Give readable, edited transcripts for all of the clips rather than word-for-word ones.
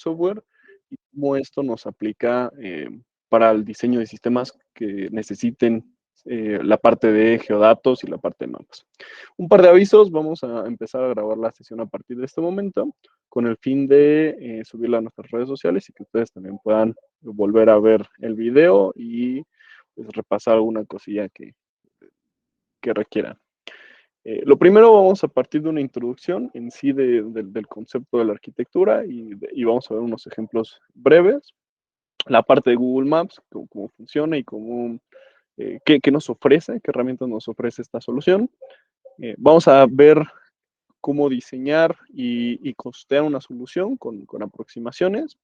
software y cómo esto nos aplica para el diseño de sistemas que necesiten la parte de geodatos y la parte de mapas. Un par de avisos, vamos a empezar a grabar la sesión a partir de este momento con el fin de subirla a nuestras redes sociales y que ustedes también puedan volver a ver el video y pues, repasar alguna cosilla que requieran. Lo primero vamos a partir de una introducción en sí del concepto de la arquitectura y vamos a ver unos ejemplos breves. La parte de Google Maps, cómo funciona y qué nos ofrece, qué herramientas nos ofrece esta solución. Vamos a ver cómo diseñar y costear una solución con aproximaciones.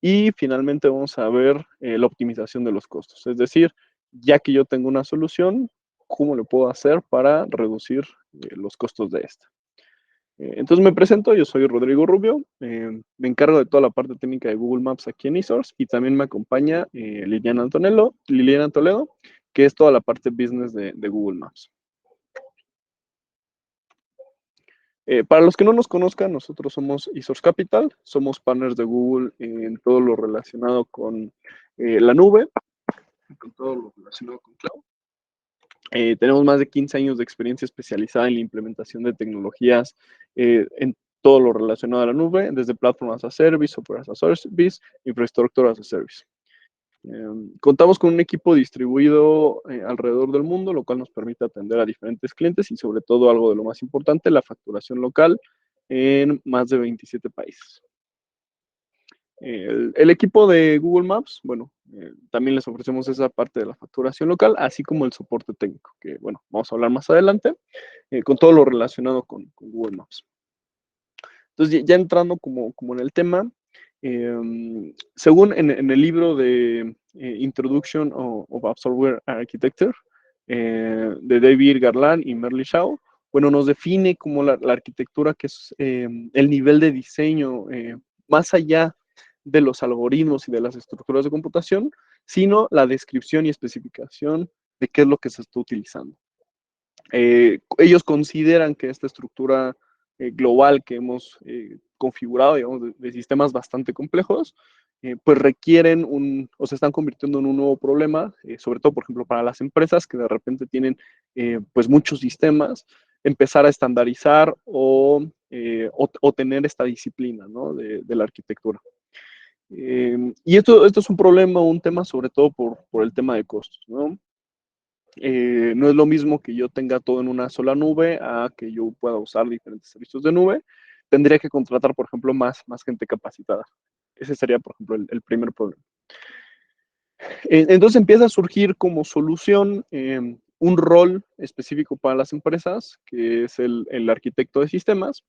Y finalmente vamos a ver la optimización de los costos. Es decir, ya que yo tengo una solución, ¿cómo lo puedo hacer para reducir los costos de esta? Entonces me presento, yo soy Rodrigo Rubio, me encargo de toda la parte técnica de Google Maps aquí en eSource y también me acompaña Liliana Toledo, que es toda la parte business de Google Maps. Para los que no nos conozcan, nosotros somos eSource Capital, somos partners de Google en todo lo relacionado con la nube, con todo lo relacionado con cloud. Tenemos más de 15 años de experiencia especializada en la implementación de tecnologías en todo lo relacionado a la nube, desde Platform as a Service, Software as a Service, Infrastructure as a Service. Contamos con un equipo distribuido alrededor del mundo, lo cual nos permite atender a diferentes clientes y sobre todo algo de lo más importante, la facturación local en más de 27 países. El equipo de Google Maps, bueno, también les ofrecemos esa parte de la facturación local, así como el soporte técnico, que bueno, vamos a hablar más adelante, con todo lo relacionado con Google Maps. Entonces, ya entrando como en el tema, según en el libro de Introduction of App Software Architecture, de David Garland y Merle Shaw, bueno, nos define como la arquitectura que es el nivel de diseño más allá de los algoritmos y de las estructuras de computación, sino la descripción y especificación de qué es lo que se está utilizando. Ellos consideran que esta estructura global que hemos configurado, digamos, de sistemas bastante complejos, pues requieren o se están convirtiendo en un nuevo problema, sobre todo, por ejemplo, para las empresas que de repente tienen pues muchos sistemas, empezar a estandarizar o tener esta disciplina, ¿no? de la arquitectura. Y esto es un problema, un tema sobre todo por el tema de costos, ¿no? No es lo mismo que yo tenga todo en una sola nube a que yo pueda usar diferentes servicios de nube. Tendría que contratar, por ejemplo, más gente capacitada. Ese sería, por ejemplo, el primer problema. Entonces empieza a surgir como solución un rol específico para las empresas, que es el arquitecto de sistemas.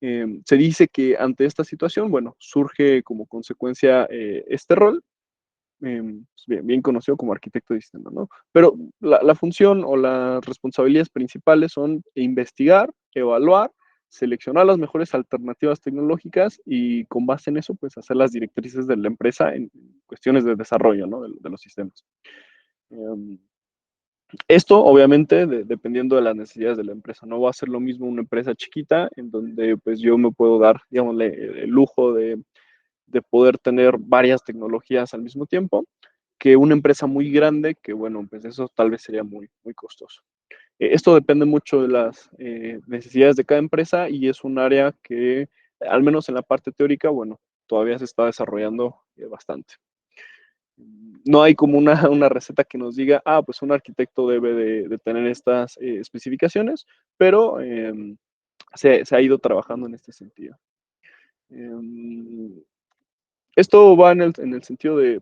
Se dice que ante esta situación, bueno, surge como consecuencia este rol, bien conocido como arquitecto de sistema, ¿no? Pero la función o las responsabilidades principales son investigar, evaluar, seleccionar las mejores alternativas tecnológicas y con base en eso, pues hacer las directrices de la empresa en cuestiones de desarrollo, ¿no? de los sistemas. Esto, obviamente, dependiendo de las necesidades de la empresa. No va a ser lo mismo una empresa chiquita en donde pues yo me puedo dar, digamos, el lujo de poder tener varias tecnologías al mismo tiempo, que una empresa muy grande, que bueno, pues eso tal vez sería muy costoso. Esto depende mucho de las necesidades de cada empresa y es un área que, al menos en la parte teórica, bueno, todavía se está desarrollando bastante. No hay como una receta que nos diga, pues un arquitecto debe de tener estas especificaciones, pero se ha ido trabajando en este sentido. Esto va en el sentido de,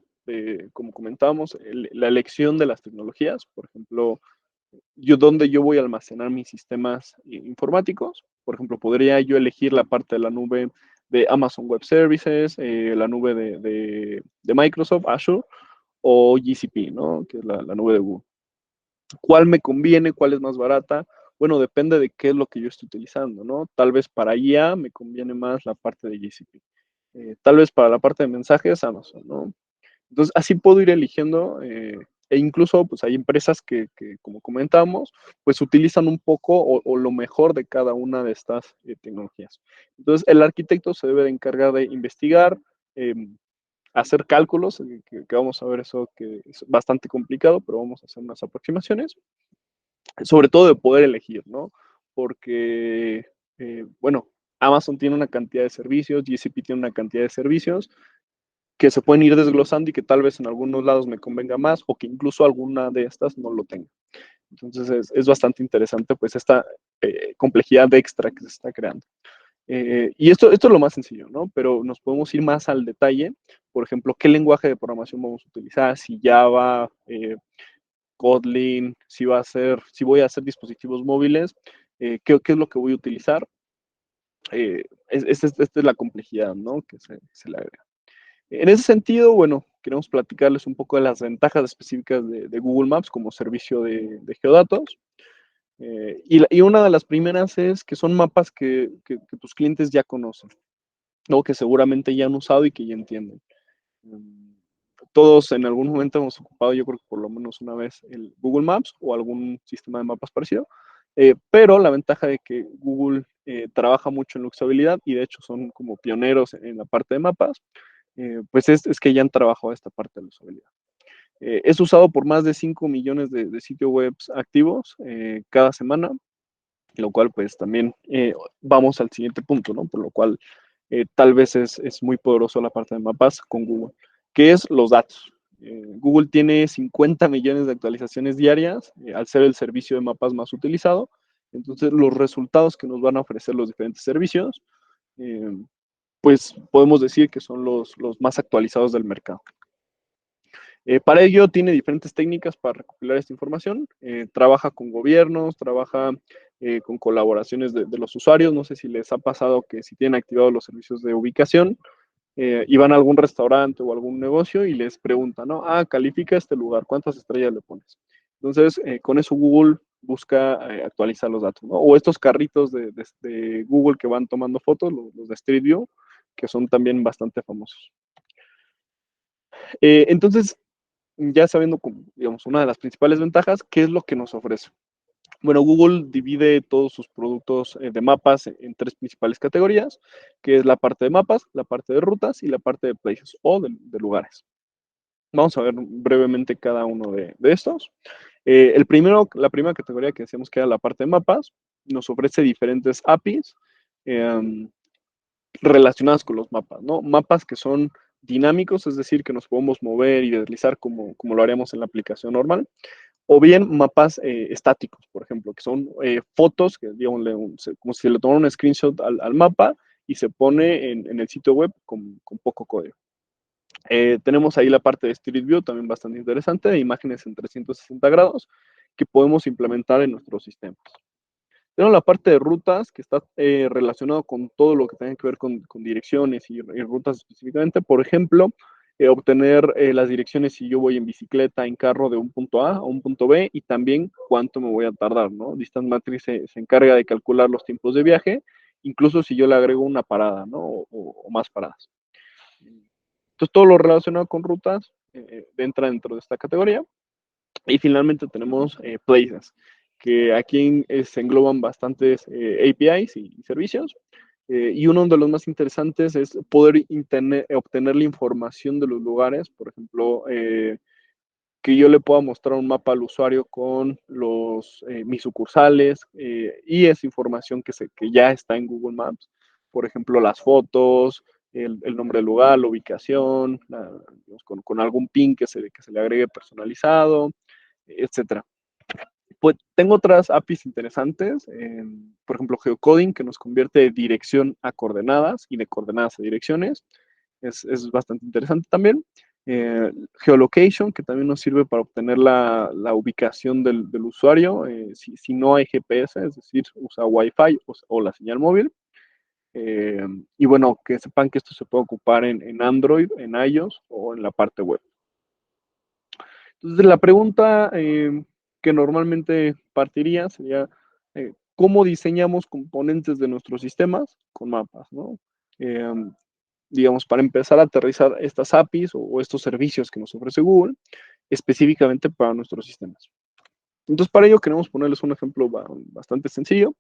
como comentábamos, la elección de las tecnologías. Por ejemplo, ¿dónde yo voy a almacenar mis sistemas informáticos? Por ejemplo, podría yo elegir la parte de la nube de Amazon Web Services, la nube de Microsoft, Azure, o GCP, ¿no? Que es la nube de Google. ¿Cuál me conviene? ¿Cuál es más barata? Bueno, depende de qué es lo que yo estoy utilizando, ¿no? Tal vez para IA me conviene más la parte de GCP. Tal vez para la parte de mensajes, Amazon, ¿no? Entonces, así puedo ir eligiendo, e incluso, pues hay empresas que como comentamos, pues utilizan un poco o lo mejor de cada una de estas tecnologías. Entonces, el arquitecto se debe de encargar de investigar, hacer cálculos, que vamos a ver eso que es bastante complicado, pero vamos a hacer unas aproximaciones, sobre todo de poder elegir, ¿no? Porque, bueno, Amazon tiene una cantidad de servicios, GCP tiene una cantidad de servicios que se pueden ir desglosando y que tal vez en algunos lados me convenga más o que incluso alguna de estas no lo tenga. Entonces es bastante interesante pues esta complejidad extra que se está creando. Y esto es lo más sencillo, ¿no? Pero nos podemos ir más al detalle. Por ejemplo, ¿qué lenguaje de programación vamos a utilizar? Si Java, Kotlin, si voy a hacer dispositivos móviles, ¿qué es lo que voy a utilizar? Esta es la complejidad, ¿no? Que se le agrega. En ese sentido, bueno, queremos platicarles un poco de las ventajas específicas de Google Maps como servicio de geodatos. Y una de las primeras es que son mapas que tus clientes ya conocen, ¿no? Que seguramente ya han usado y que ya entienden. Todos en algún momento hemos ocupado, yo creo que por lo menos una vez, el Google Maps o algún sistema de mapas parecido, pero la ventaja de que Google trabaja mucho en la usabilidad y de hecho son como pioneros en la parte de mapas, pues es que ya han trabajado esta parte de la usabilidad. Es usado por más de 5 millones de sitios web activos cada semana, lo cual pues también vamos al siguiente punto, ¿no? Por lo cual tal vez es muy poderoso la parte de mapas con Google, que es los datos. Google tiene 50 millones de actualizaciones diarias al ser el servicio de mapas más utilizado. Entonces, los resultados que nos van a ofrecer los diferentes servicios, eh, pues podemos decir que son los más actualizados del mercado. Para ello tiene diferentes técnicas para recopilar esta información. Trabaja con gobiernos, trabaja con colaboraciones de los usuarios. No sé si les ha pasado que si tienen activados los servicios de ubicación y van a algún restaurante o algún negocio y les preguntan, ¿no? Ah, califica este lugar, ¿cuántas estrellas le pones? Entonces, con eso Google busca actualizar los datos, ¿no? O estos carritos de Google que van tomando fotos, los de Street View, que son también bastante famosos. Entonces, ya sabiendo, digamos, una de las principales ventajas, ¿qué es lo que nos ofrece? Bueno, Google divide todos sus productos de mapas en tres principales categorías, que es la parte de mapas, la parte de rutas y la parte de places o de lugares. Vamos a ver brevemente cada uno de estos. La primera categoría que decíamos que era la parte de mapas, nos ofrece diferentes APIs relacionadas con los mapas, ¿no? Mapas que son dinámicos, es decir, que nos podemos mover y deslizar como lo haríamos en la aplicación normal, o bien mapas estáticos, por ejemplo, que son fotos, que digamos, como si le tomara un screenshot al mapa y se pone en el sitio web con poco código. Tenemos ahí la parte de Street View, también bastante interesante, de imágenes en 360 grados, que podemos implementar en nuestros sistemas. Tenemos la parte de rutas, que está relacionado con todo lo que tenga que ver con direcciones y rutas específicamente. Por ejemplo, obtener las direcciones si yo voy en bicicleta, en carro de un punto A a un punto B y también cuánto me voy a tardar, ¿no? Distance Matrix se encarga de calcular los tiempos de viaje, incluso si yo le agrego una parada, ¿no? O más paradas. Entonces, todo lo relacionado con rutas entra dentro de esta categoría. Y finalmente tenemos Places, que aquí se engloban bastantes APIs y servicios. Y uno de los más interesantes es poder obtener la información de los lugares, por ejemplo, que yo le pueda mostrar un mapa al usuario con mis sucursales y esa información que ya está en Google Maps, por ejemplo, las fotos, el nombre del lugar, la ubicación, digamos, con algún pin que se le agregue personalizado, etcétera. Pues tengo otras APIs interesantes, por ejemplo, Geocoding, que nos convierte de dirección a coordenadas y de coordenadas a direcciones. Es bastante interesante también. Geolocation, que también nos sirve para obtener la ubicación del usuario, si no hay GPS, es decir, usa Wi-Fi o la señal móvil. Y bueno, que sepan que esto se puede ocupar en Android, en iOS o en la parte web. Entonces, la pregunta que normalmente partiría sería, ¿cómo diseñamos componentes de nuestros sistemas con mapas, ¿no? Digamos, para empezar a aterrizar estas APIs o estos servicios que nos ofrece Google específicamente para nuestros sistemas. Entonces, para ello queremos ponerles un ejemplo bastante sencillo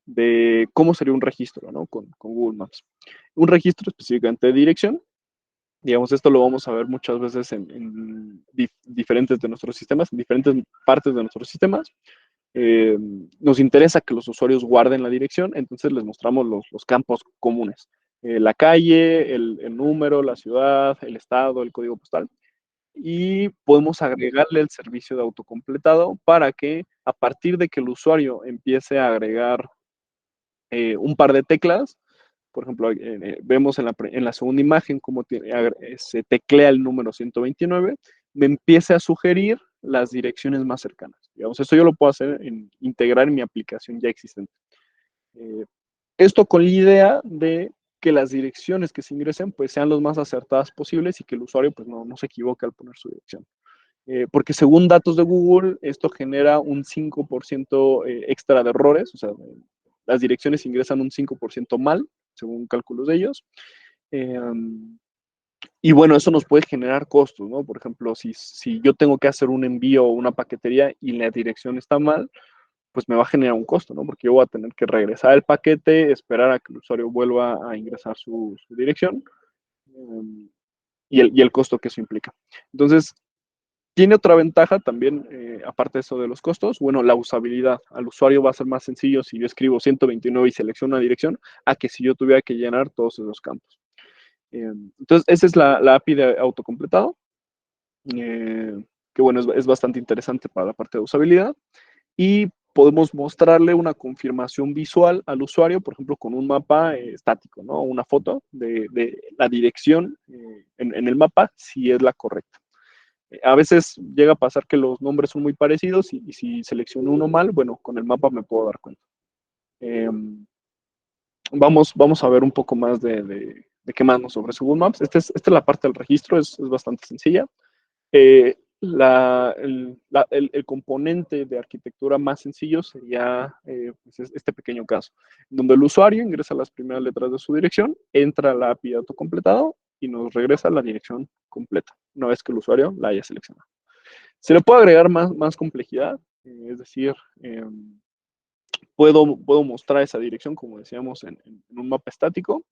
de cómo sería un registro, ¿no? Con Google Maps. Un registro específicamente de dirección Digamos, esto lo vamos a ver muchas veces diferentes de nuestros sistemas, en diferentes partes de nuestros sistemas. Nos interesa que los usuarios guarden la dirección, entonces les mostramos los campos comunes. La calle, el número, la ciudad, el estado, el código postal. Y podemos agregarle el servicio de autocompletado para que a partir de que el usuario empiece a agregar un par de teclas, por ejemplo, vemos en la segunda imagen cómo se teclea el número 129, me empiece a sugerir las direcciones más cercanas. Digamos, esto yo lo puedo hacer integrar en mi aplicación ya existente. Eh, Esto con la idea de que las direcciones que se ingresen pues sean las más acertadas posibles y que el usuario pues no se equivoque al poner su dirección. Porque según datos de Google, esto genera un 5% extra de errores, o sea, las direcciones ingresan un 5% mal, según cálculos de ellos. Eh, y bueno, eso nos puede generar costos, ¿no? Por ejemplo, si yo tengo que hacer un envío o una paquetería y la dirección está mal, pues me va a generar un costo, ¿no? Porque yo voy a tener que regresar el paquete, esperar a que el usuario vuelva a ingresar su dirección y el costo que eso implica. Entonces, tiene otra ventaja también, aparte de eso de los costos, bueno, la usabilidad. Al usuario va a ser más sencillo si yo escribo 129 y selecciono una dirección, a que si yo tuviera que llenar todos esos campos. Entonces, esa es la API de autocompletado, que bueno, es bastante interesante para la parte de usabilidad. Y podemos mostrarle una confirmación visual al usuario, por ejemplo, con un mapa estático, ¿no? Una foto de la dirección en el mapa, si es la correcta. A veces llega a pasar que los nombres son muy parecidos y si selecciono uno mal, bueno, con el mapa me puedo dar cuenta. Eh, vamos a ver un poco más de qué más nos ofrece Google Maps. Esta es la parte del registro, es bastante sencilla. El componente de arquitectura más sencillo sería pues este pequeño caso, donde el usuario ingresa las primeras letras de su dirección, entra a la API de autocompletado y nos regresa la dirección completa, una vez que el usuario la haya seleccionado. Se le puede agregar más complejidad, es decir, puedo mostrar esa dirección, como decíamos, en un mapa estático.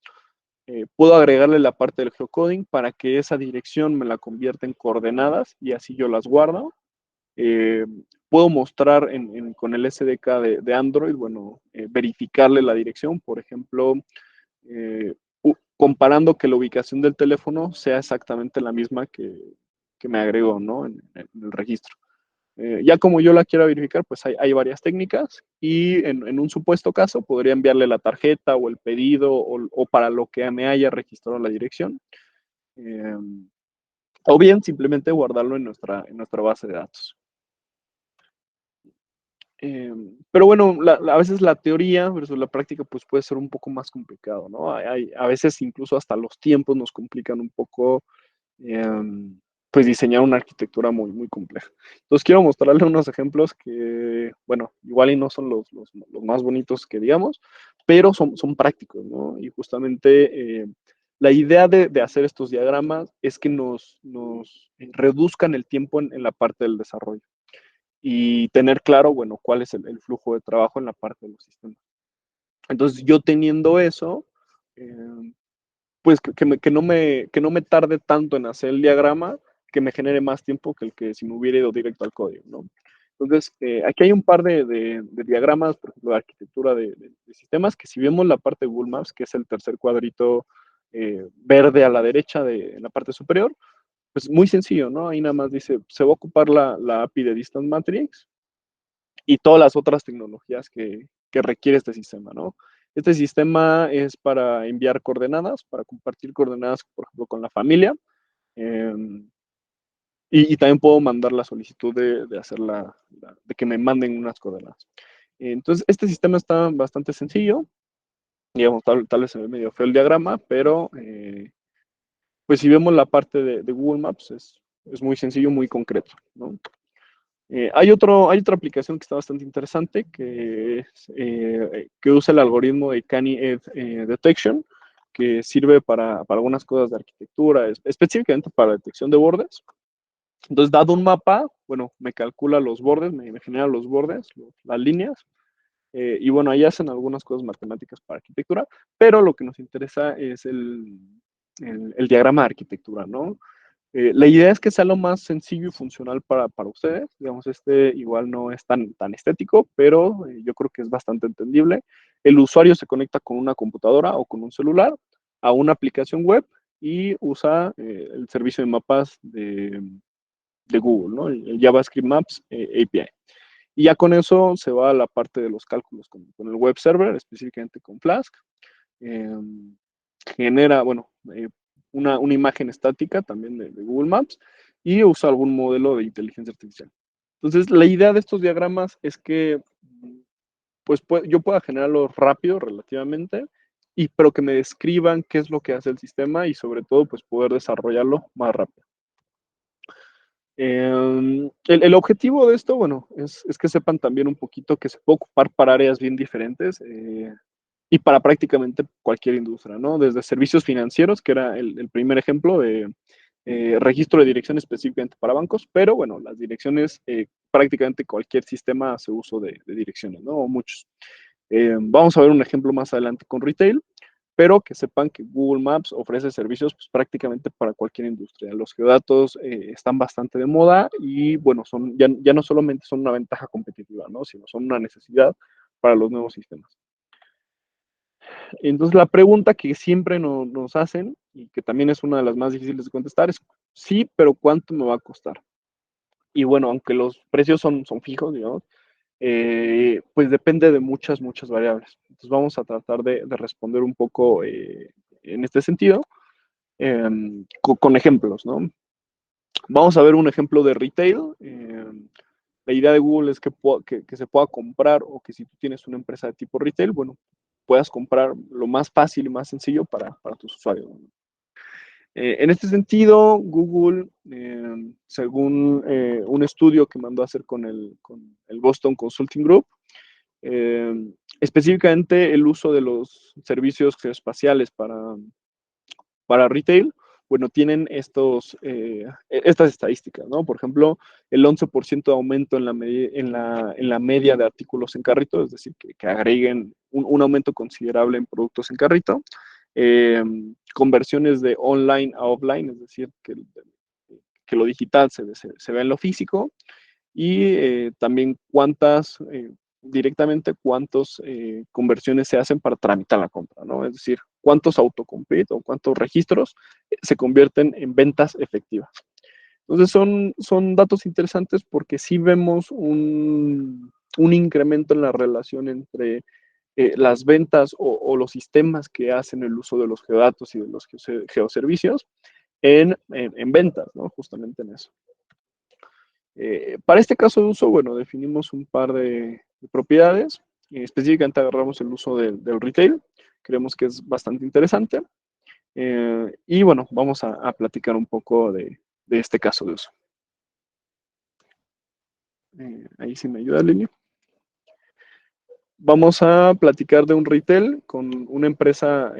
Puedo agregarle la parte del geocoding para que esa dirección me la convierta en coordenadas y así yo las guardo. Eh, Puedo mostrar con el SDK de Android, bueno, verificarle la dirección, por ejemplo, comparando que la ubicación del teléfono sea exactamente la misma que me agregó, ¿no? En el registro. Ya como yo la quiero verificar, pues hay varias técnicas y en un supuesto caso podría enviarle la tarjeta o el pedido o para lo que me haya registrado la dirección. Eh, o bien simplemente guardarlo en nuestra base de datos. Pero bueno, a veces la teoría versus la práctica pues puede ser un poco más complicado, ¿no? A veces incluso hasta los tiempos nos complican un poco pues diseñar una arquitectura muy compleja. Entonces quiero mostrarle unos ejemplos que, bueno, igual y no son los más bonitos que digamos, pero son prácticos, ¿no? Y justamente la idea de hacer estos diagramas es que nos reduzcan el tiempo en la parte del desarrollo y tener claro, bueno, cuál es el flujo de trabajo en la parte de los sistemas. Entonces, yo teniendo eso, pues que no me tarde tanto en hacer el diagrama, que me genere más tiempo que el que si me hubiera ido directo al código, ¿no? Entonces, aquí hay un par de diagramas, por ejemplo, de arquitectura de sistemas, que si vemos la parte de Google Maps, que es el tercer cuadrito verde a la derecha en la parte superior, pues muy sencillo, ¿no? Ahí nada más dice, se va a ocupar la API de Distance Matrix y todas las otras tecnologías que requiere este sistema, ¿no? Este sistema es para enviar coordenadas, para compartir coordenadas, por ejemplo, con la familia. eh, y también puedo mandar la solicitud de hacer de que me manden unas coordenadas. Entonces, este sistema está bastante sencillo. Digamos, tal vez se ve medio feo el diagrama, pero pues si vemos la parte de Google Maps, es muy sencillo, muy concreto, ¿no? Hay otra aplicación que está bastante interesante que usa el algoritmo de Canny Edge Detection, que sirve para algunas cosas de arquitectura, específicamente para detección de bordes. Entonces, dado un mapa, bueno, me calcula los bordes, me genera los bordes, las líneas, y bueno, ahí hacen algunas cosas matemáticas para arquitectura, pero lo que nos interesa es el diagrama de arquitectura, ¿no? La idea es que sea lo más sencillo y funcional para ustedes. Digamos, igual no es tan estético, pero yo creo que es bastante entendible. El usuario se conecta con una computadora o con un celular a una aplicación web y usa el servicio de mapas de Google, ¿no? El JavaScript Maps API. Y ya con eso se va a la parte de los cálculos con el web server, específicamente con Flask. Eh, Genera, bueno, una imagen estática también de Google Maps y usa algún modelo de inteligencia artificial. Entonces, la idea de estos diagramas es que pues, yo pueda generarlos rápido relativamente, pero que me describan qué es lo que hace el sistema y sobre todo pues poder desarrollarlo más rápido. El objetivo de esto, bueno, es que sepan también un poquito que se puede ocupar para áreas bien diferentes y para prácticamente cualquier industria, ¿no? Desde servicios financieros, que era el primer ejemplo de registro de dirección específicamente para bancos, pero bueno, las direcciones, prácticamente cualquier sistema hace uso de direcciones, ¿no? O muchos. Vamos a ver un ejemplo más adelante con retail, pero que sepan que Google Maps ofrece servicios pues, prácticamente para cualquier industria. Los geodatos están bastante de moda y bueno, ya no solamente son una ventaja competitiva, ¿no? Sino son una necesidad para los nuevos sistemas. Entonces la pregunta que siempre nos hacen y que también es una de las más difíciles de contestar es sí, pero ¿cuánto me va a costar? Y bueno, aunque los precios son fijos, digamos, pues depende de muchas variables. Entonces vamos a tratar de responder un poco en este sentido con ejemplos, ¿no? Vamos a ver un ejemplo de retail. La idea de Google es que se pueda comprar o que si tú tienes una empresa de tipo retail, bueno, puedas comprar lo más fácil y más sencillo para tus usuarios, ¿no? En este sentido, Google, según un estudio que mandó a hacer con el Boston Consulting Group, eh, específicamente el uso de los servicios geoespaciales para retail, bueno, tienen estas estadísticas, ¿no? Por ejemplo, el 11% de aumento en la media de artículos en carrito, es decir, que agreguen un aumento considerable en productos en carrito. Conversiones de online a offline, es decir, que lo digital se ve en lo físico y también directamente cuántas conversiones se hacen para tramitar la compra, ¿no? Es decir, cuántos autocomplete o cuántos registros se convierten en ventas efectivas. Entonces son datos interesantes porque sí vemos un incremento en la relación entre las ventas o los sistemas que hacen el uso de los geodatos y de los geoservicios en ventas, ¿no? Justamente en eso. Para este caso de uso, bueno, definimos un par de propiedades. Específicamente agarramos el uso del retail. Creemos que es bastante interesante. Y bueno, vamos a platicar un poco de este caso de uso. Ahí sí me ayuda, Lili. Vamos a platicar de un retail con una empresa,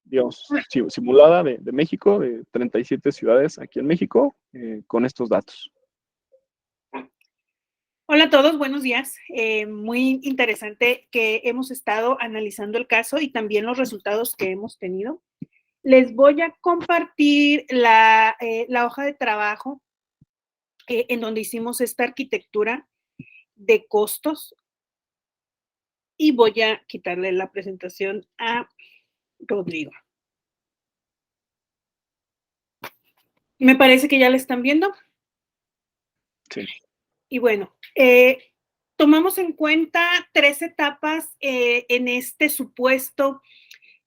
digamos, simulada de México, de 37 ciudades aquí en México, con estos datos. Hola a todos, buenos días. Muy interesante que hemos estado analizando el caso y también los resultados que hemos tenido. Les voy a compartir la hoja de trabajo en donde hicimos esta arquitectura de costos y voy a quitarle la presentación a Rodrigo. Me parece que ya la están viendo. Sí. Y bueno, tomamos en cuenta 3 etapas en este supuesto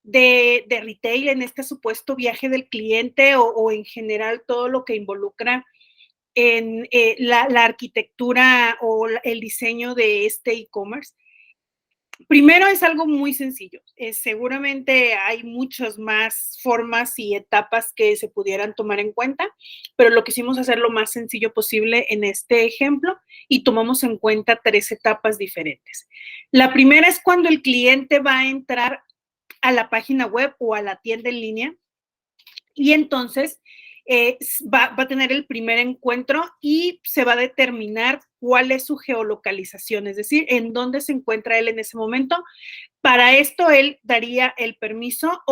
de retail, en este supuesto viaje del cliente o en general todo lo que involucra en la arquitectura o el diseño de este e-commerce. Primero es algo muy sencillo. Seguramente hay muchas más formas y etapas que se pudieran tomar en cuenta, pero lo quisimos hacer lo más sencillo posible en este ejemplo y tomamos en cuenta 3 etapas diferentes. La primera es cuando el cliente va a entrar a la página web o a la tienda en línea y entonces va a tener el primer encuentro y se va a determinar cuál es su geolocalización, es decir, en dónde se encuentra él en ese momento. Para esto él daría el permiso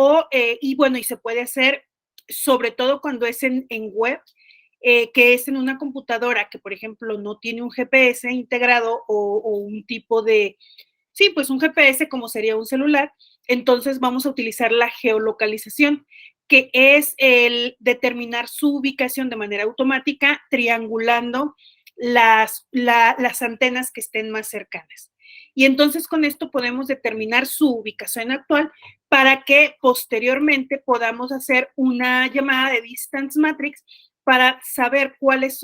y bueno, y se puede hacer sobre todo cuando es en web, que es en una computadora que, por ejemplo, no tiene un GPS integrado o un tipo de, sí, pues un GPS como sería un celular, entonces vamos a utilizar la geolocalización, que es el determinar su ubicación de manera automática, triangulando las antenas que estén más cercanas. Y entonces con esto podemos determinar su ubicación actual para que posteriormente podamos hacer una llamada de distance matrix para saber cuál es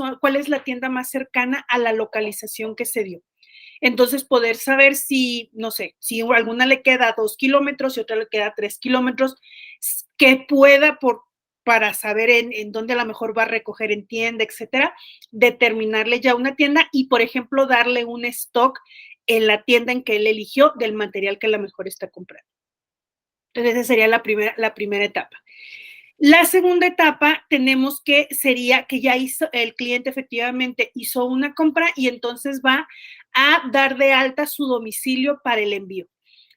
la tienda más cercana a la localización que se dio. Entonces, poder saber si, no sé, si a alguna le queda 2 kilómetros y otra le queda 3 kilómetros, que pueda para saber en dónde a lo mejor va a recoger en tienda, etcétera, determinarle ya una tienda y, por ejemplo, darle un stock en la tienda en que él eligió del material que a lo mejor está comprando. Entonces, esa sería la primera etapa. La segunda etapa tenemos que sería que ya hizo el cliente efectivamente hizo una compra y entonces va a dar de alta su domicilio para el envío.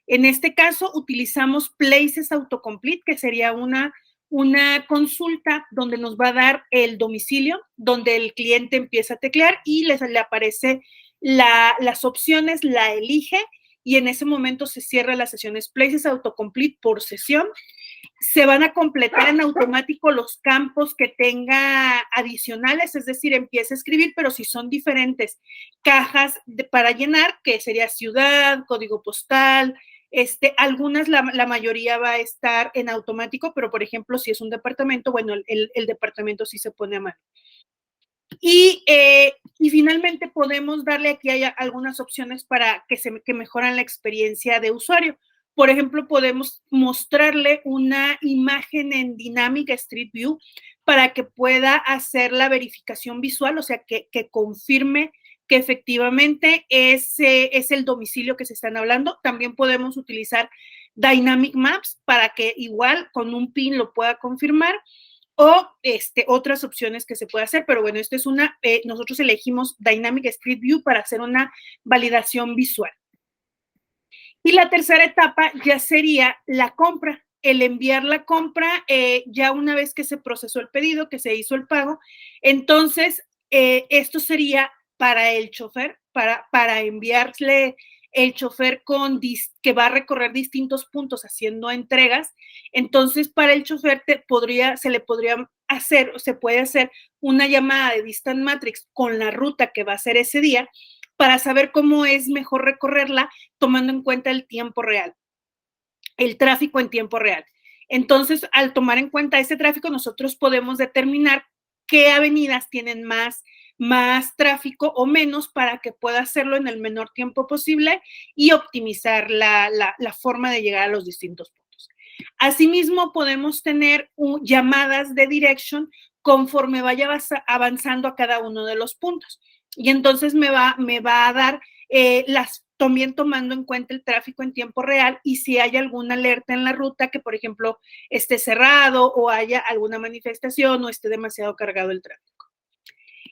En este caso utilizamos Places Autocomplete, que sería una consulta donde nos va a dar el domicilio, donde el cliente empieza a teclear y le aparece las opciones, la elige y en ese momento se cierra las sesiones Places Autocomplete por sesión. Se van a completar en automático los campos que tenga adicionales, es decir, empieza a escribir, pero si son diferentes cajas para llenar, que sería ciudad, código postal, algunas, la mayoría va a estar en automático, pero por ejemplo, si es un departamento, bueno, el departamento sí se pone a mano. Y finalmente podemos darle aquí hay algunas opciones para que mejoran la experiencia de usuario. Por ejemplo, podemos mostrarle una imagen en dinámica Street View para que pueda hacer la verificación visual, o sea, que confirme que efectivamente es el domicilio que se están hablando. También podemos utilizar Dynamic Maps para que igual con un PIN lo pueda confirmar o otras opciones que se puede hacer, pero bueno, esta es nosotros elegimos Dynamic Street View para hacer una validación visual. Y la tercera etapa ya sería la compra, el enviar la compra ya una vez que se procesó el pedido, que se hizo el pago, entonces esto sería para el chofer, para enviarle el chofer que va a recorrer distintos puntos haciendo entregas, entonces para el chofer se le podría hacer, o se puede hacer una llamada de Distance Matrix con la ruta que va a hacer ese día para saber cómo es mejor recorrerla tomando en cuenta el tiempo real, el tráfico en tiempo real. Entonces, al tomar en cuenta ese tráfico, nosotros podemos determinar qué avenidas tienen más tráfico o menos para que pueda hacerlo en el menor tiempo posible y optimizar la forma de llegar a los distintos puntos. Asimismo, podemos tener llamadas de direction conforme vaya avanzando a cada uno de los puntos. Y entonces me va a dar también tomando en cuenta el tráfico en tiempo real y si hay alguna alerta en la ruta que, por ejemplo, esté cerrado o haya alguna manifestación o esté demasiado cargado el tráfico.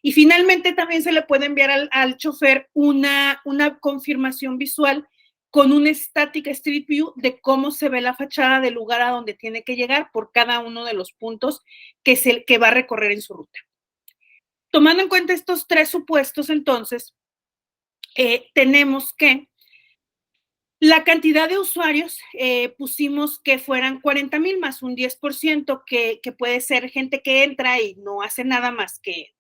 Y finalmente también se le puede enviar al chofer una confirmación visual con un Static Street View de cómo se ve la fachada del lugar a donde tiene que llegar por cada uno de los puntos que va a recorrer en su ruta. Tomando en cuenta estos tres supuestos, entonces, tenemos que la cantidad de usuarios pusimos que fueran 40,000 más un 10%, que puede ser gente que entra y no hace nada más que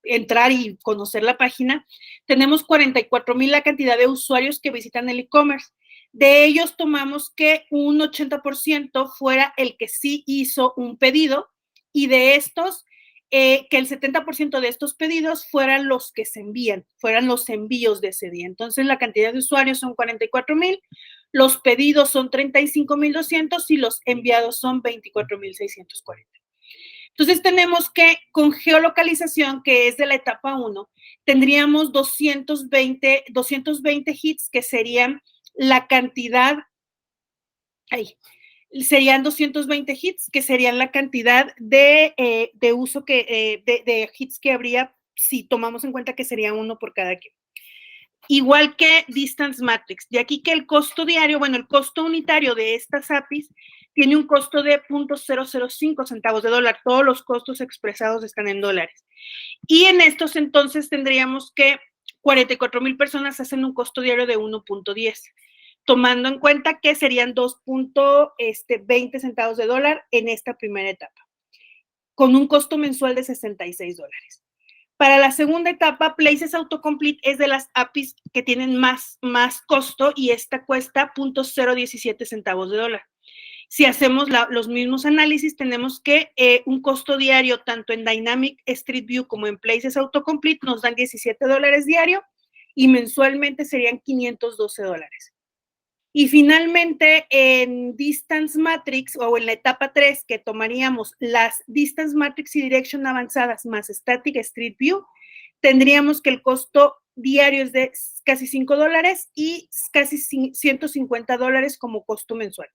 entrar y conocer la página. Tenemos 44,000 la cantidad de usuarios que visitan el e-commerce. De ellos tomamos que un 80% fuera el que sí hizo un pedido y de estos que el 70% de estos pedidos fueran los que se envían, fueran los envíos de ese día. Entonces, la cantidad de usuarios son 44,000, los pedidos son 35,200 y los enviados son 24,640. Entonces, tenemos que con geolocalización, que es de la etapa 1, tendríamos 220 hits, que serían la cantidad, serían 220 hits, que serían la cantidad de uso de hits que habría si tomamos en cuenta que sería uno por cada quien. Igual que Distance Matrix. De aquí que el costo diario, bueno, el costo unitario de estas APIs tiene un costo de 0.005 centavos de dólar. Todos los costos expresados están en dólares. Y en estos entonces tendríamos que 44,000 personas hacen un costo diario de 1.10, tomando en cuenta que serían 2.20 centavos de dólar en esta primera etapa, con un costo mensual de $66. Para la segunda etapa, Places Autocomplete es de las APIs que tienen más costo y esta cuesta 0.017 centavos de dólar. Si hacemos los mismos análisis, tenemos que un costo diario tanto en Dynamic Street View como en Places Autocomplete nos dan $17 diario y mensualmente serían $512. Y finalmente, en Distance Matrix o en la etapa 3, que tomaríamos las Distance Matrix y Direction avanzadas más Static Street View, tendríamos que el costo diario es de casi $5 y casi $150 como costo mensual.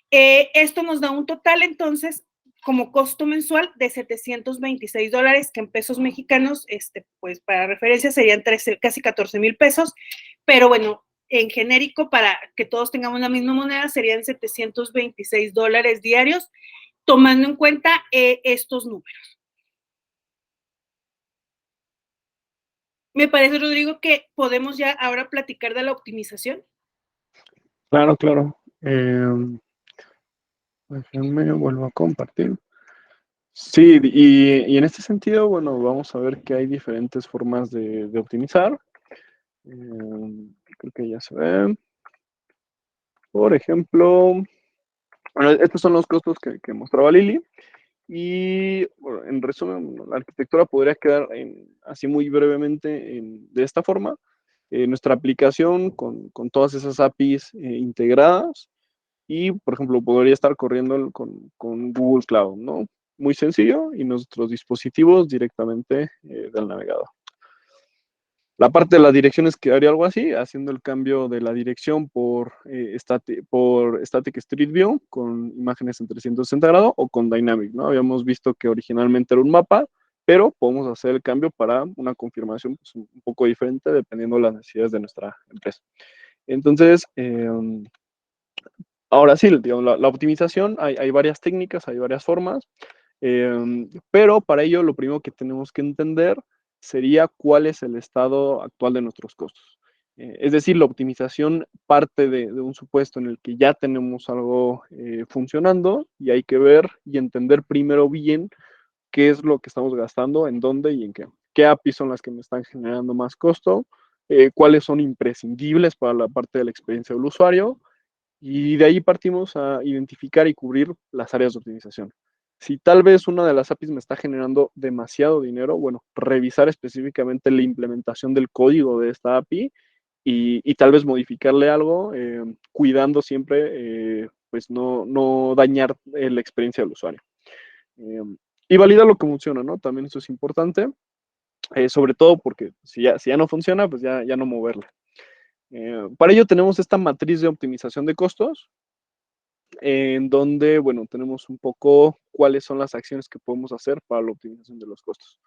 Esto nos da un total, entonces, como costo mensual de $726, que en pesos mexicanos, pues para referencia serían casi 14,000 pesos, pero bueno, en genérico, para que todos tengamos la misma moneda, serían $726 diarios, tomando en cuenta estos números. Me parece, Rodrigo, que podemos ya ahora platicar de la optimización. Claro, claro. Déjenme vuelvo a compartir. Sí, y en este sentido, bueno, vamos a ver que hay diferentes formas de optimizar. Creo que ya se ve. Por ejemplo, bueno, estos son los costos que mostraba Lili. Y bueno, en resumen, la arquitectura podría quedar así muy brevemente de esta forma. Nuestra aplicación con todas esas APIs integradas y, por ejemplo, podría estar corriendo con Google Cloud, ¿no? Muy sencillo y nuestros dispositivos directamente del navegador. La parte de las direcciones quedaría algo así, haciendo el cambio de la dirección por Static Street View con imágenes en 360 grados o con Dynamic, ¿no? Habíamos visto que originalmente era un mapa, pero podemos hacer el cambio para una confirmación pues, un poco diferente dependiendo de las necesidades de nuestra empresa. Entonces, ahora sí, digamos, la optimización, hay varias técnicas, hay varias formas, pero para ello lo primero que tenemos que entender sería cuál es el estado actual de nuestros costos. Es decir, la optimización parte de un supuesto en el que ya tenemos algo funcionando y hay que ver y entender primero bien qué es lo que estamos gastando, en dónde y en qué. ¿Qué APIs son las que me están generando más costo? ¿Cuáles son imprescindibles para la parte de la experiencia del usuario? Y de ahí partimos a identificar y cubrir las áreas de optimización. Si tal vez una de las APIs me está generando demasiado dinero, bueno, revisar específicamente la implementación del código de esta API y tal vez modificarle algo, cuidando siempre, pues no dañar la experiencia del usuario. Y validar lo que funciona, ¿no? También eso es importante, sobre todo porque si ya no funciona, pues ya no moverla. Para ello tenemos esta matriz de optimización de costos, en donde, bueno, tenemos un poco cuáles son las acciones que podemos hacer para la optimización de los costos.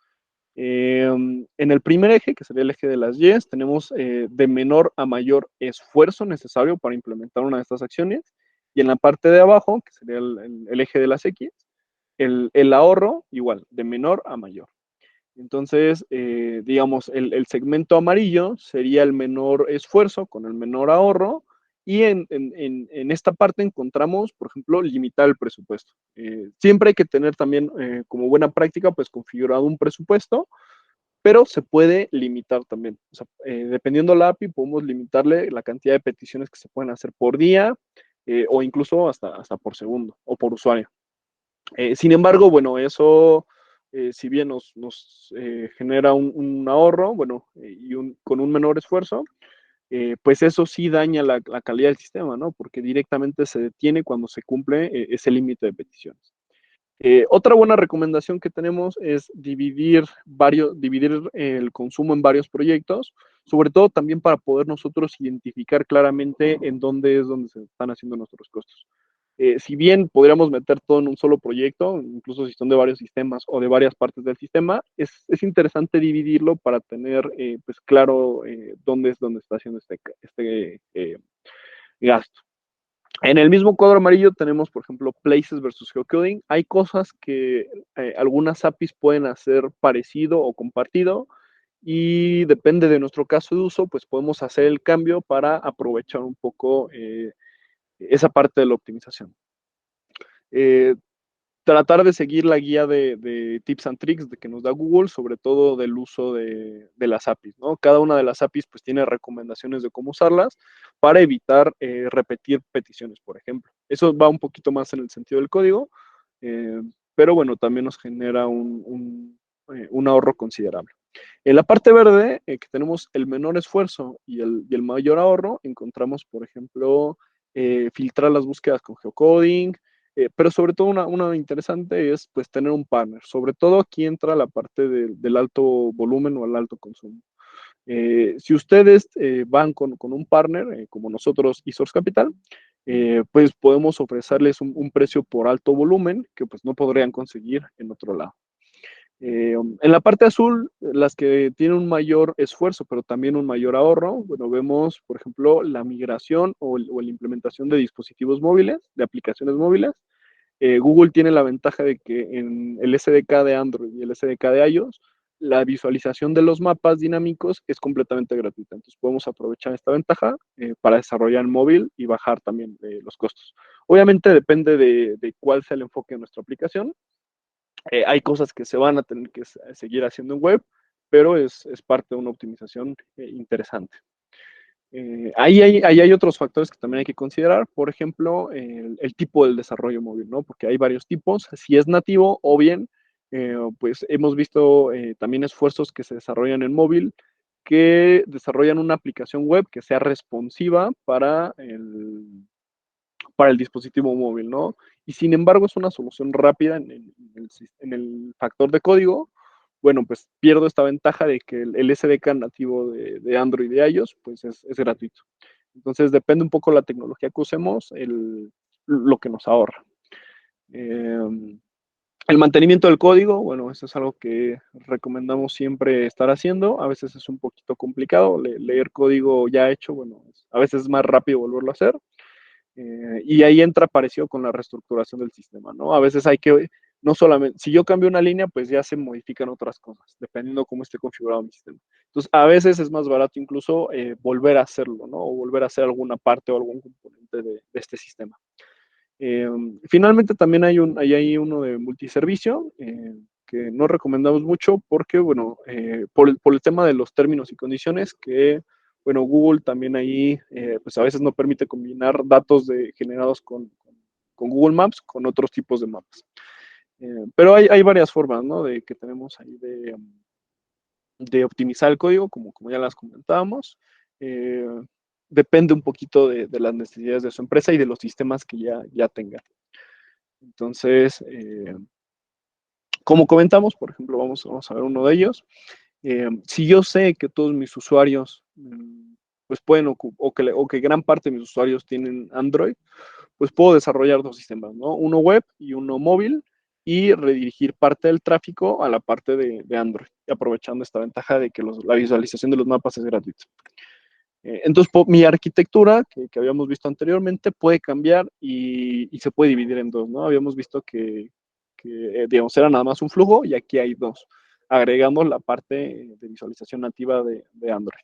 En el primer eje, que sería el eje de las Y's, tenemos de menor a mayor esfuerzo necesario para implementar una de estas acciones. Y en la parte de abajo, que sería el eje de las X, el ahorro, igual, de menor a mayor. Entonces, digamos, el segmento amarillo sería el menor esfuerzo con el menor ahorro. Y en esta parte encontramos, por ejemplo, limitar el presupuesto. Siempre hay que tener también como buena práctica, pues configurado un presupuesto, pero se puede limitar también. O sea, dependiendo de la API, podemos limitarle la cantidad de peticiones que se pueden hacer por día o incluso hasta por segundo o por usuario. Sin embargo, bueno, eso, si bien nos genera un ahorro, bueno, con un menor esfuerzo, pues eso sí daña la calidad del sistema, ¿no? Porque directamente se detiene cuando se cumple ese límite de peticiones. Otra buena recomendación que tenemos es dividir el consumo en varios proyectos, sobre todo también para poder nosotros identificar claramente en dónde es donde se están haciendo nuestros costos. Si bien podríamos meter todo en un solo proyecto, incluso si son de varios sistemas o de varias partes del sistema, es interesante dividirlo para tener pues claro dónde está haciendo este gasto. En el mismo cuadro amarillo tenemos, por ejemplo, Places versus Geocoding. Hay cosas que algunas APIs pueden hacer parecido o compartido y depende de nuestro caso de uso, pues podemos hacer el cambio para aprovechar un poco esa parte de la optimización. Eh, Tratar de seguir la guía de tips and tricks de que nos da Google, sobre todo del uso de las APIs, ¿no? Cada una de las APIs pues tiene recomendaciones de cómo usarlas para evitar repetir peticiones, por ejemplo. Eso va un poquito más en el sentido del código, eh, pero bueno, también nos genera un ahorro considerable. En la parte verde, que tenemos el menor esfuerzo y el mayor ahorro, encontramos, por ejemplo, filtrar las búsquedas con geocoding, pero sobre todo una interesante es pues tener un partner. Sobre todo aquí entra la parte del alto volumen o el alto consumo. Si ustedes van con un partner, como nosotros y Source Capital, pues podemos ofrecerles un precio por alto volumen que pues no podrían conseguir en otro lado. En la parte azul, las que tienen un mayor esfuerzo, pero también un mayor ahorro, bueno, vemos, por ejemplo, la migración o la implementación de dispositivos móviles, de aplicaciones móviles. Google tiene la ventaja de que en el SDK de Android y el SDK de iOS, la visualización de los mapas dinámicos es completamente gratuita. Entonces podemos aprovechar esta ventaja para desarrollar en móvil y bajar también los costos. Obviamente depende de cuál sea el enfoque de nuestra aplicación. Hay cosas que se van a tener que seguir haciendo en web, pero es parte de una optimización interesante. Ahí hay otros factores que también hay que considerar, por ejemplo, el tipo del desarrollo móvil, ¿no? Porque hay varios tipos, si es nativo o bien, pues hemos visto también esfuerzos que se desarrollan en móvil que desarrollan una aplicación web que sea responsiva para el dispositivo móvil, ¿no? Y sin embargo es una solución rápida en el factor de código. Bueno, pues pierdo esta ventaja de que el SDK nativo de Android y de iOS, pues es gratuito. Entonces depende un poco de la tecnología que usemos, lo que nos ahorra. El mantenimiento del código, bueno, eso es algo que recomendamos siempre estar haciendo. A veces es un poquito complicado leer código ya hecho, bueno, a veces es más rápido volverlo a hacer. Y ahí entra parecido con la reestructuración del sistema, ¿no? A veces hay que, no solamente, si yo cambio una línea, pues ya se modifican otras cosas, dependiendo cómo esté configurado mi sistema. Entonces, a veces es más barato incluso volver a hacerlo, ¿no? O volver a hacer alguna parte o algún componente de este sistema. Finalmente, también hay uno de multiservicio, que no recomendamos mucho porque, bueno, por el tema de los términos y condiciones que bueno, Google también ahí, pues a veces no permite combinar datos generados con Google Maps con otros tipos de mapas. Pero hay varias formas, ¿no? De que tenemos ahí de optimizar el código, como ya las comentábamos. Eh, Depende un poquito de las necesidades de su empresa y de los sistemas que ya tenga. Entonces, como comentamos, por ejemplo, vamos a ver uno de ellos. Si yo sé que todos mis usuarios pues pueden o que gran parte de mis usuarios tienen Android, pues puedo desarrollar dos sistemas, ¿no? Uno web y uno móvil y redirigir parte del tráfico a la parte de Android, aprovechando esta ventaja de que la visualización de los mapas es gratuita. Entonces, mi arquitectura, que habíamos visto anteriormente, puede cambiar y se puede dividir en dos, ¿no? Habíamos visto que digamos, era nada más un flujo y aquí hay dos. Agregamos la parte de visualización nativa de Android.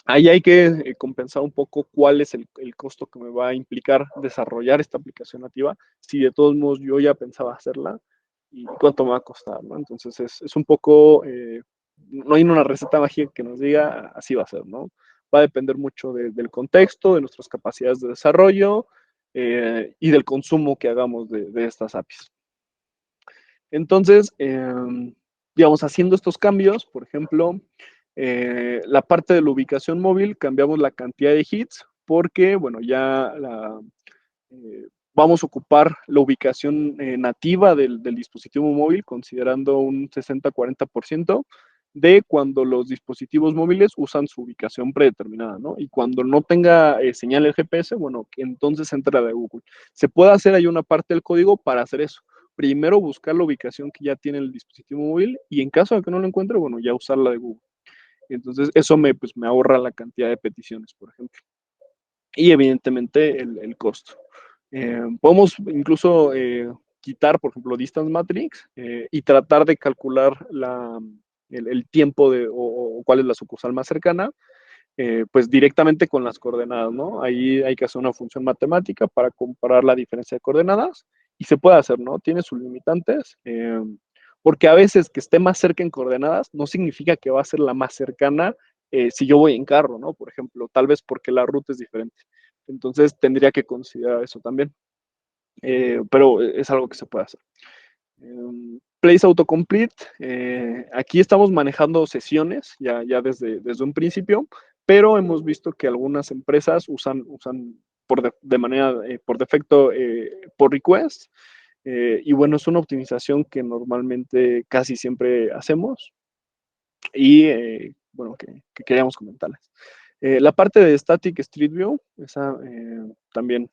Ahí hay que compensar un poco cuál es el costo que me va a implicar desarrollar esta aplicación nativa, si de todos modos yo ya pensaba hacerla y cuánto me va a costar, ¿no? Entonces es un poco, no hay una receta mágica que nos diga así va a ser, ¿no? Va a depender mucho del contexto, de nuestras capacidades de desarrollo y del consumo que hagamos de estas APIs. Entonces, digamos, haciendo estos cambios, por ejemplo, la parte de la ubicación móvil, cambiamos la cantidad de hits porque, bueno, vamos a ocupar la ubicación nativa del dispositivo móvil, considerando un 60-40% de cuando los dispositivos móviles usan su ubicación predeterminada, ¿no? Y cuando no tenga señal el GPS, bueno, entonces entra la de Google. Se puede hacer ahí una parte del código para hacer eso. Primero buscar la ubicación que ya tiene el dispositivo móvil y en caso de que no lo encuentre, bueno, ya usar la de Google. Entonces, eso pues, me ahorra la cantidad de peticiones, por ejemplo. y evidentemente el costo. Podemos incluso quitar, por ejemplo, Distance Matrix y tratar de calcular el tiempo o cuál es la sucursal más cercana, pues directamente con las coordenadas, ¿no? Ahí hay que hacer una función matemática para comparar la diferencia de coordenadas y se puede hacer, ¿no? Tiene sus limitantes, porque a veces que esté más cerca en coordenadas no significa que va a ser la más cercana si yo voy en carro, ¿no? Por ejemplo, tal vez porque la ruta es diferente. Entonces tendría que considerar eso también, pero es algo que se puede hacer. Place Autocomplete, aquí estamos manejando sesiones ya desde un principio, pero hemos visto que algunas empresas usan de manera, por defecto, por request, y bueno, es una optimización que normalmente casi siempre hacemos y bueno, que queríamos comentarles. La parte de Static Street View, esa también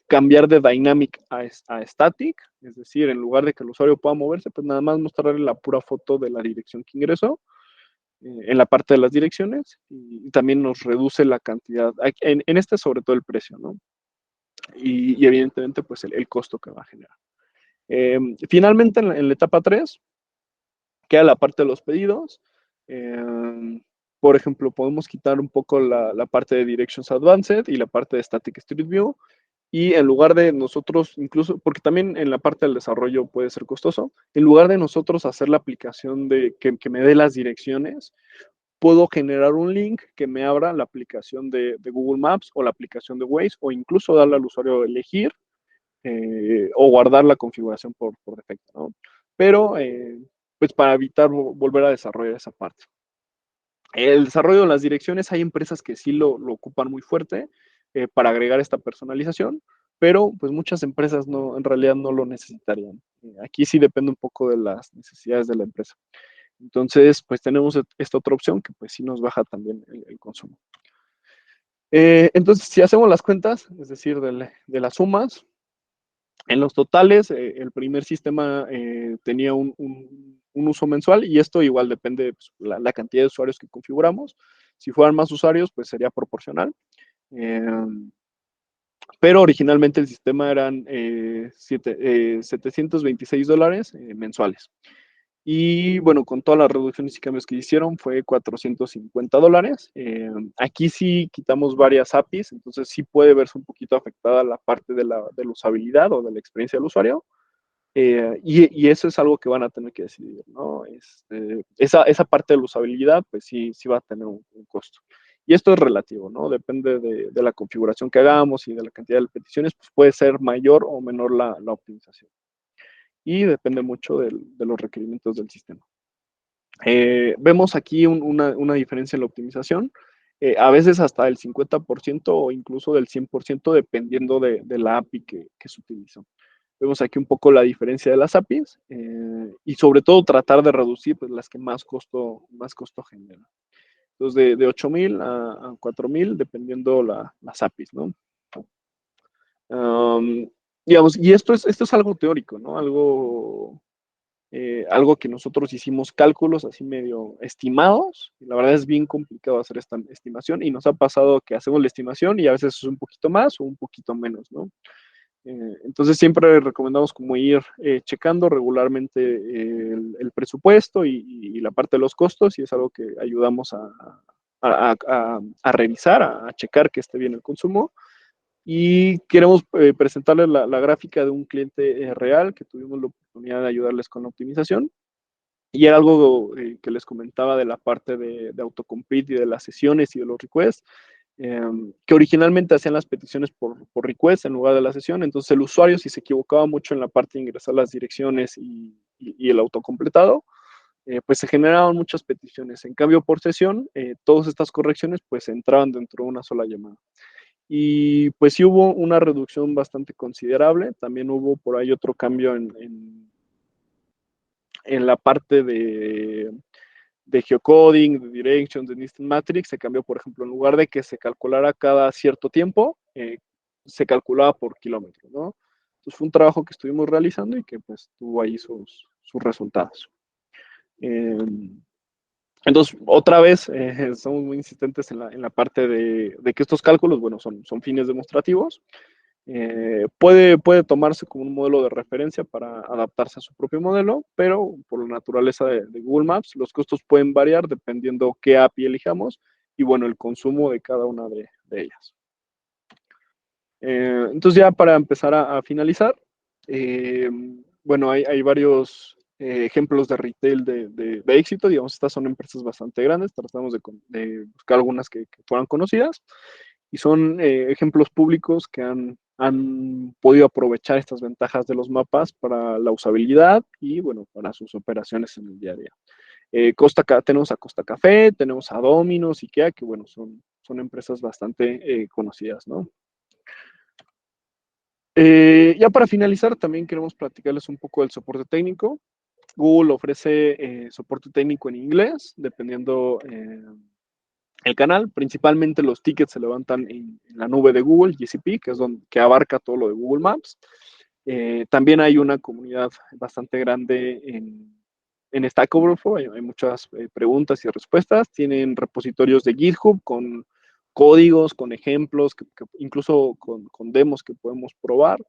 cambiar de Dynamic a Static, es decir, en lugar de que el usuario pueda moverse, pues nada más mostrarle la pura foto de la dirección que ingresó en la parte de las direcciones y también nos reduce la cantidad, en este sobre todo el precio, ¿no? Y evidentemente pues el costo que va a generar. Finalmente en la etapa 3 queda la parte de los pedidos. Por ejemplo, podemos quitar un poco la parte de Directions Advanced y la parte de Static Street View. Y en lugar de nosotros, incluso, porque también en la parte del desarrollo puede ser costoso, en lugar de nosotros hacer la aplicación de que me dé las direcciones, puedo generar un link que me abra la aplicación de Google Maps o la aplicación de Waze o incluso darle al usuario a elegir o guardar la configuración por defecto, ¿no? Pero, pues para evitar volver a desarrollar esa parte. El desarrollo de las direcciones, hay empresas que sí lo ocupan muy fuerte para agregar esta personalización, pero pues muchas empresas no, en realidad no lo necesitarían. Aquí sí depende un poco de las necesidades de la empresa. Entonces, pues tenemos esta otra opción que pues sí nos baja también el consumo. Entonces, si hacemos las cuentas, es decir, de las sumas, en los totales, el primer sistema tenía un uso mensual y esto igual depende de pues, la cantidad de usuarios que configuramos. Si fueran más usuarios, pues sería proporcional. Eh, pero originalmente el sistema eran $726 mensuales. Y bueno, con todas las reducciones y cambios que hicieron fue $450. Aquí sí quitamos varias APIs, entonces sí puede verse un poquito afectada la parte de la usabilidad o de la experiencia del usuario. Y eso es algo que van a tener que decidir, ¿no? Esa parte de la usabilidad, pues sí va a tener un costo. Y esto es relativo, ¿no? Depende de la configuración que hagamos y de la cantidad de peticiones, pues puede ser mayor o menor la optimización. Y depende mucho de los requerimientos del sistema. Vemos aquí una diferencia en la optimización, a veces hasta del 50% o incluso del 100% dependiendo de la API que se utilizó. Vemos aquí un poco la diferencia de las APIs y sobre todo tratar de reducir pues, las que más costo generan. Entonces, de 8,000 a 4,000, dependiendo las APIs, ¿no? Um, digamos, y esto es algo teórico, ¿no? Algo que nosotros hicimos cálculos así medio estimados. Y la verdad es bien complicado hacer esta estimación y nos ha pasado que hacemos la estimación y a veces es un poquito más o un poquito menos, ¿no? Entonces siempre recomendamos como ir checando regularmente el presupuesto y la parte de los costos y es algo que ayudamos a revisar, a checar que esté bien el consumo. Y queremos presentarles la gráfica de un cliente real que tuvimos la oportunidad de ayudarles con la optimización. Y era algo que les comentaba de la parte de autocomplete y de las sesiones y de los requests, que originalmente hacían las peticiones por request en lugar de la sesión. Entonces el usuario, si se equivocaba mucho en la parte de ingresar las direcciones y el autocompletado, pues se generaban muchas peticiones. En cambio, por sesión, todas estas correcciones pues entraban dentro de una sola llamada. Y pues sí hubo una reducción bastante considerable. También hubo por ahí otro cambio en la parte de geocoding, de directions, de Instant Matrix. Se cambió, por ejemplo, en lugar de que se calculara cada cierto tiempo, se calculaba por kilómetro, ¿no? Entonces fue un trabajo que estuvimos realizando y que pues tuvo ahí sus resultados. Entonces, otra vez, somos muy insistentes en la parte de que estos cálculos, bueno, son fines demostrativos. Puede tomarse como un modelo de referencia para adaptarse a su propio modelo, pero por la naturaleza de Google Maps, los costos pueden variar dependiendo qué API elijamos y, bueno, el consumo de cada una de ellas. Entonces, ya para empezar a finalizar, bueno, hay varios ejemplos de retail de éxito. Digamos, estas son empresas bastante grandes. Tratamos de buscar algunas que fueran conocidas y son ejemplos públicos que han podido aprovechar estas ventajas de los mapas para la usabilidad y, bueno, para sus operaciones en el día a día. Tenemos a Costa Café, tenemos a Domino's, IKEA, que, bueno, son empresas bastante conocidas, ¿no? Ya para finalizar, también queremos platicarles un poco del soporte técnico. Google ofrece soporte técnico en inglés, dependiendo el canal. Principalmente los tickets se levantan en la nube de Google, GCP, que abarca todo lo de Google Maps. También hay una comunidad bastante grande en Stack Overflow. Hay muchas preguntas y respuestas. Tienen repositorios de GitHub con códigos, con ejemplos, incluso con demos que podemos probar.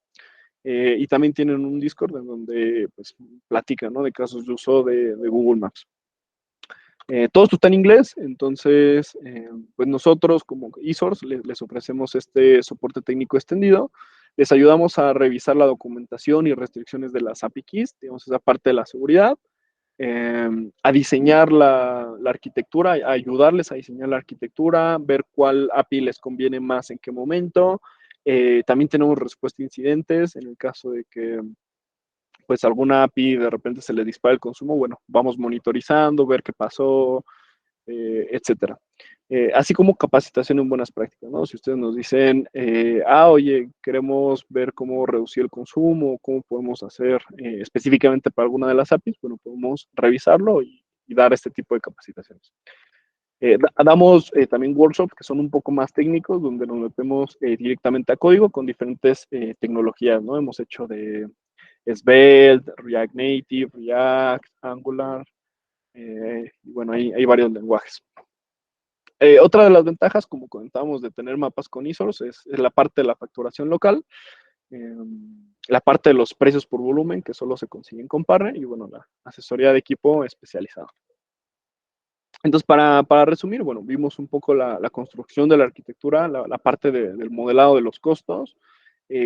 Y también tienen un Discord en donde, pues, platican, ¿no?, de casos de uso de Google Maps. Todo esto está en inglés, entonces, pues nosotros como eSource les ofrecemos este soporte técnico extendido. Les ayudamos a revisar la documentación y restricciones de las API keys, digamos, esa parte de la seguridad, a diseñar la arquitectura, a ayudarles a diseñar la arquitectura, ver cuál API les conviene más en qué momento. También tenemos respuesta a incidentes en el caso de que, pues, alguna API de repente se le dispara el consumo. Bueno, vamos monitorizando, ver qué pasó, etcétera. Así como capacitación en buenas prácticas, ¿no? Si ustedes nos dicen, oye, queremos ver cómo reducir el consumo, cómo podemos hacer específicamente para alguna de las APIs, bueno, podemos revisarlo y dar este tipo de capacitaciones. Damos también workshops que son un poco más técnicos, donde nos metemos directamente a código con diferentes tecnologías, ¿no? Hemos hecho de Svelte, React Native, React, Angular, y bueno, hay varios lenguajes. Otra de las ventajas, como comentábamos, de tener mapas con eSource es la parte de la facturación local, la parte de los precios por volumen, que solo se consiguen con Partner, y, bueno, la asesoría de equipo especializada. Entonces, para resumir, bueno, vimos un poco la construcción de la arquitectura, la parte del modelado de los costos,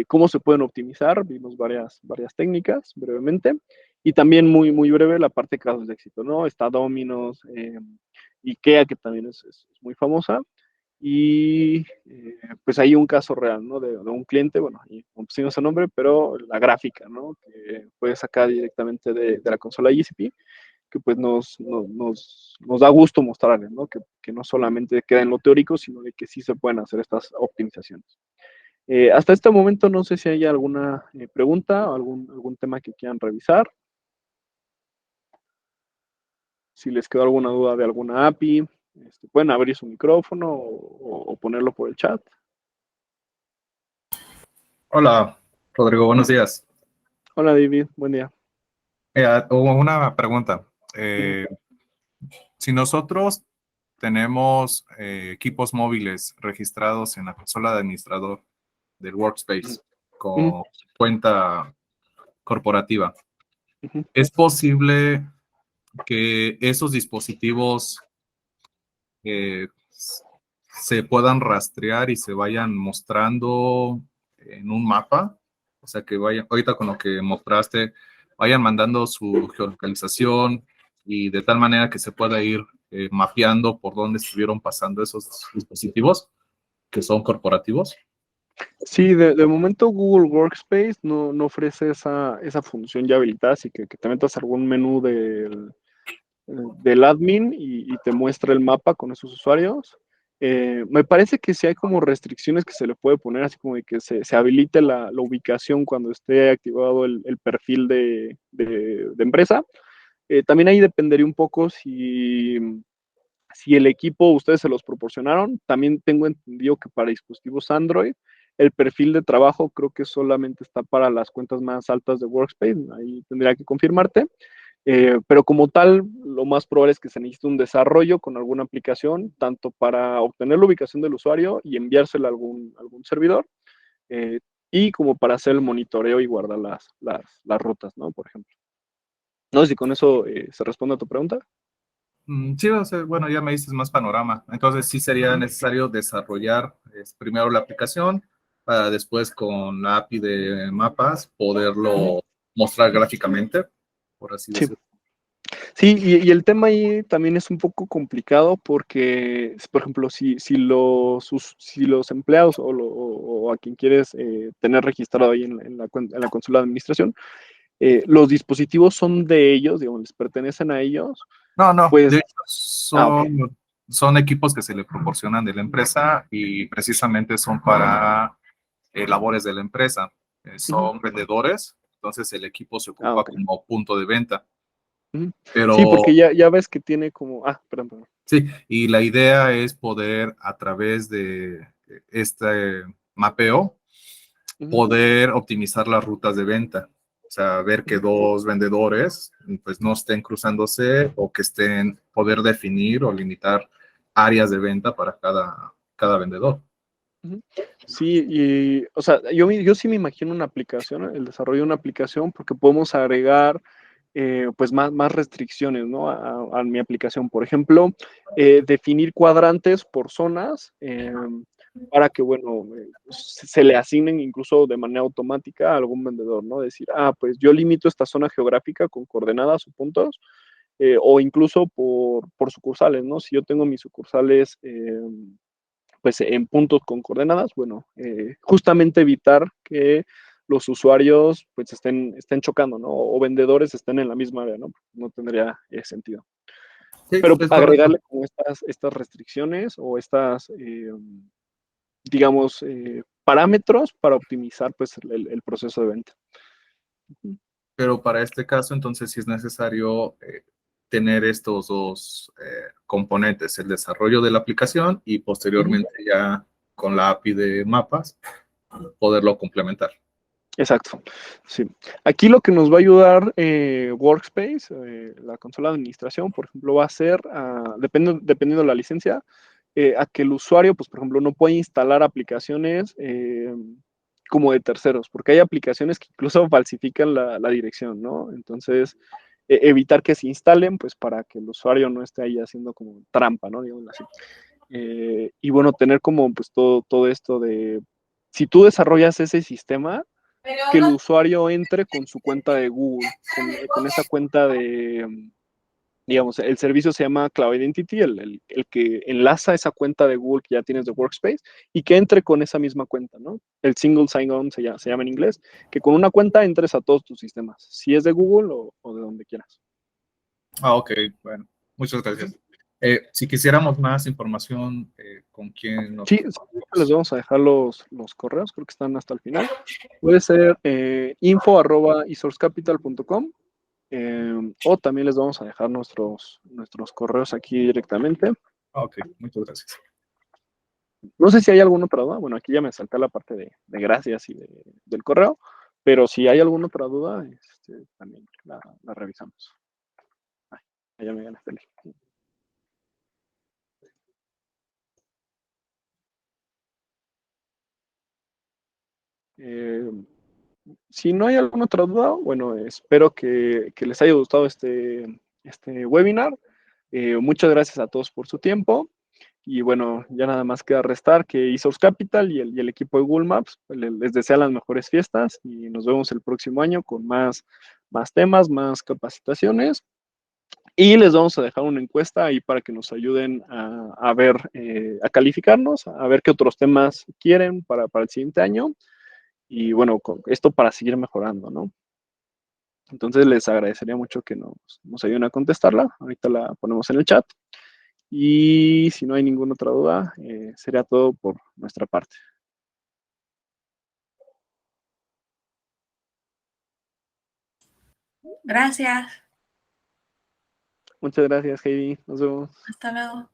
cómo se pueden optimizar, vimos varias técnicas brevemente, y también muy breve la parte de casos de éxito, ¿no? Está Domino's, IKEA, que también es muy famosa, y pues hay un caso real, ¿no? De un cliente, bueno, y no pusimos el nombre, pero la gráfica, ¿no?, que puede sacar directamente de la consola GCP, que pues nos da gusto mostrarles, ¿no? Que no solamente queda en lo teórico, sino de que sí se pueden hacer estas optimizaciones. Hasta este momento no sé si hay alguna pregunta o algún tema que quieran revisar. Si les quedó alguna duda de alguna API, pueden abrir su micrófono o ponerlo por el chat. Hola, Rodrigo, buenos días. Hola, David, buen día. Una pregunta. Si nosotros tenemos equipos móviles registrados en la consola de administrador del Workspace con cuenta corporativa, ¿es posible que esos dispositivos se puedan rastrear y se vayan mostrando en un mapa? O sea, que vayan, ahorita con lo que mostraste, vayan mandando su geolocalización y de tal manera que se pueda ir mapeando por dónde estuvieron pasando esos dispositivos que son corporativos. Sí, de momento Google Workspace no ofrece esa función ya habilitada, así que te metas a algún menú del admin y te muestra el mapa con esos usuarios. Me parece que sí hay como restricciones que se le puede poner, así como de que se habilite la ubicación cuando esté activado el perfil de empresa. También ahí dependería un poco si el equipo ustedes se los proporcionaron. También tengo entendido que para dispositivos Android, el perfil de trabajo creo que solamente está para las cuentas más altas de Workspace. Ahí tendría que confirmarte. Pero como tal, lo más probable es que se necesite un desarrollo con alguna aplicación, tanto para obtener la ubicación del usuario y enviársela a algún servidor, eh, y como para hacer el monitoreo y guardar las rutas, ¿no? Por ejemplo. No sé si con eso se responde a tu pregunta. Sí, o sea, bueno, ya me dices más panorama. Entonces sí sería necesario desarrollar primero la aplicación para después con la API de mapas poderlo mostrar gráficamente, por así Sí. decirlo. Sí, y el tema ahí también es un poco complicado porque, por ejemplo, si los empleados o a quien quieres tener registrado ahí en la consola de administración, los dispositivos son de ellos, digamos, les pertenecen a ellos, No, no, de pues, hecho ok. son equipos que se le proporcionan de la empresa y precisamente son para labores de la empresa. Ujú. Son vendedores, entonces el equipo se ocupa Ok. como punto de venta. Ujú. Sí, Pero porque ya ves que tiene como, perdón. sí, y la idea es poder a través de este mapeo, Ujú. poder optimizar las rutas de venta. O sea, ver que dos vendedores pues no estén cruzándose o que estén, poder definir o limitar áreas de venta para cada vendedor. Ujú. Sí, y, o sea, yo sí me imagino una aplicación, el desarrollo de una aplicación, porque podemos agregar pues más restricciones, ¿no? A mi aplicación. Por ejemplo, definir cuadrantes por zonas para que, bueno, se le asignen incluso de manera automática a algún vendedor, ¿no? Decir, pues yo limito esta zona geográfica con coordenadas o puntos, o incluso por sucursales, ¿no? Si yo tengo mis sucursales pues en puntos con coordenadas, bueno, justamente evitar que los usuarios pues estén chocando, ¿no? O vendedores estén en la misma área, ¿no? No tendría sentido. Sí, Pero es correcto. agregarle como estas restricciones o estas, digamos, parámetros para optimizar pues el proceso de venta. Pero para este caso, entonces sí es necesario tener estos dos componentes, el desarrollo de la aplicación y Ujú. posteriormente ya con la API de mapas poderlo complementar. Exacto, sí. Aquí lo que nos va a ayudar Workspace, la consola de administración, por ejemplo, va a ser, dependiendo de la licencia, a que el usuario, pues, por ejemplo, no puede instalar aplicaciones como de terceros, porque hay aplicaciones que incluso falsifican la dirección, ¿no? Entonces, evitar que se instalen, pues, para que el usuario no esté ahí haciendo como trampa, ¿no? Digamos así. Y bueno, tener como, pues, todo esto de, si tú desarrollas ese sistema, que el usuario entre con su cuenta de Google, con esa cuenta de, digamos, el servicio se llama Cloud Identity, el que enlaza esa cuenta de Google que ya tienes de Workspace y que entre con esa misma cuenta, ¿no? El single sign-on se llama en inglés, que con una cuenta entres a todos tus sistemas, si es de Google o de donde quieras. Ok, bueno, muchas gracias. Si quisiéramos más información, ¿con quién nos Sí, sí, les comunicamos? vamos a dejar los correos, creo que están hasta el final. Puede ser info@esourcecapital.com. O también les vamos a dejar nuestros correos aquí directamente. Ok, muchas gracias. No sé si hay alguna otra duda. Bueno, aquí ya me salté la parte de gracias y del correo, pero si hay alguna otra duda, también la revisamos. Ay, ya me ganaste el link. Eh, si no hay alguna otra duda, bueno, espero que les haya gustado este webinar. Muchas gracias a todos por su tiempo. Y bueno, ya nada más queda restar que eSource Capital y el equipo de Google Maps pues, les desea las mejores fiestas y nos vemos el próximo año con más temas, más capacitaciones. Y les vamos a dejar una encuesta ahí para que nos ayuden a ver, a calificarnos, a ver qué otros temas quieren para el siguiente año. Y bueno, con esto para seguir mejorando, ¿no? Entonces les agradecería mucho que nos ayuden a contestarla. Ahorita la ponemos en el chat. Y si no hay ninguna otra duda, sería todo por nuestra parte. Gracias. Muchas gracias, Heidi. Nos vemos. Hasta luego.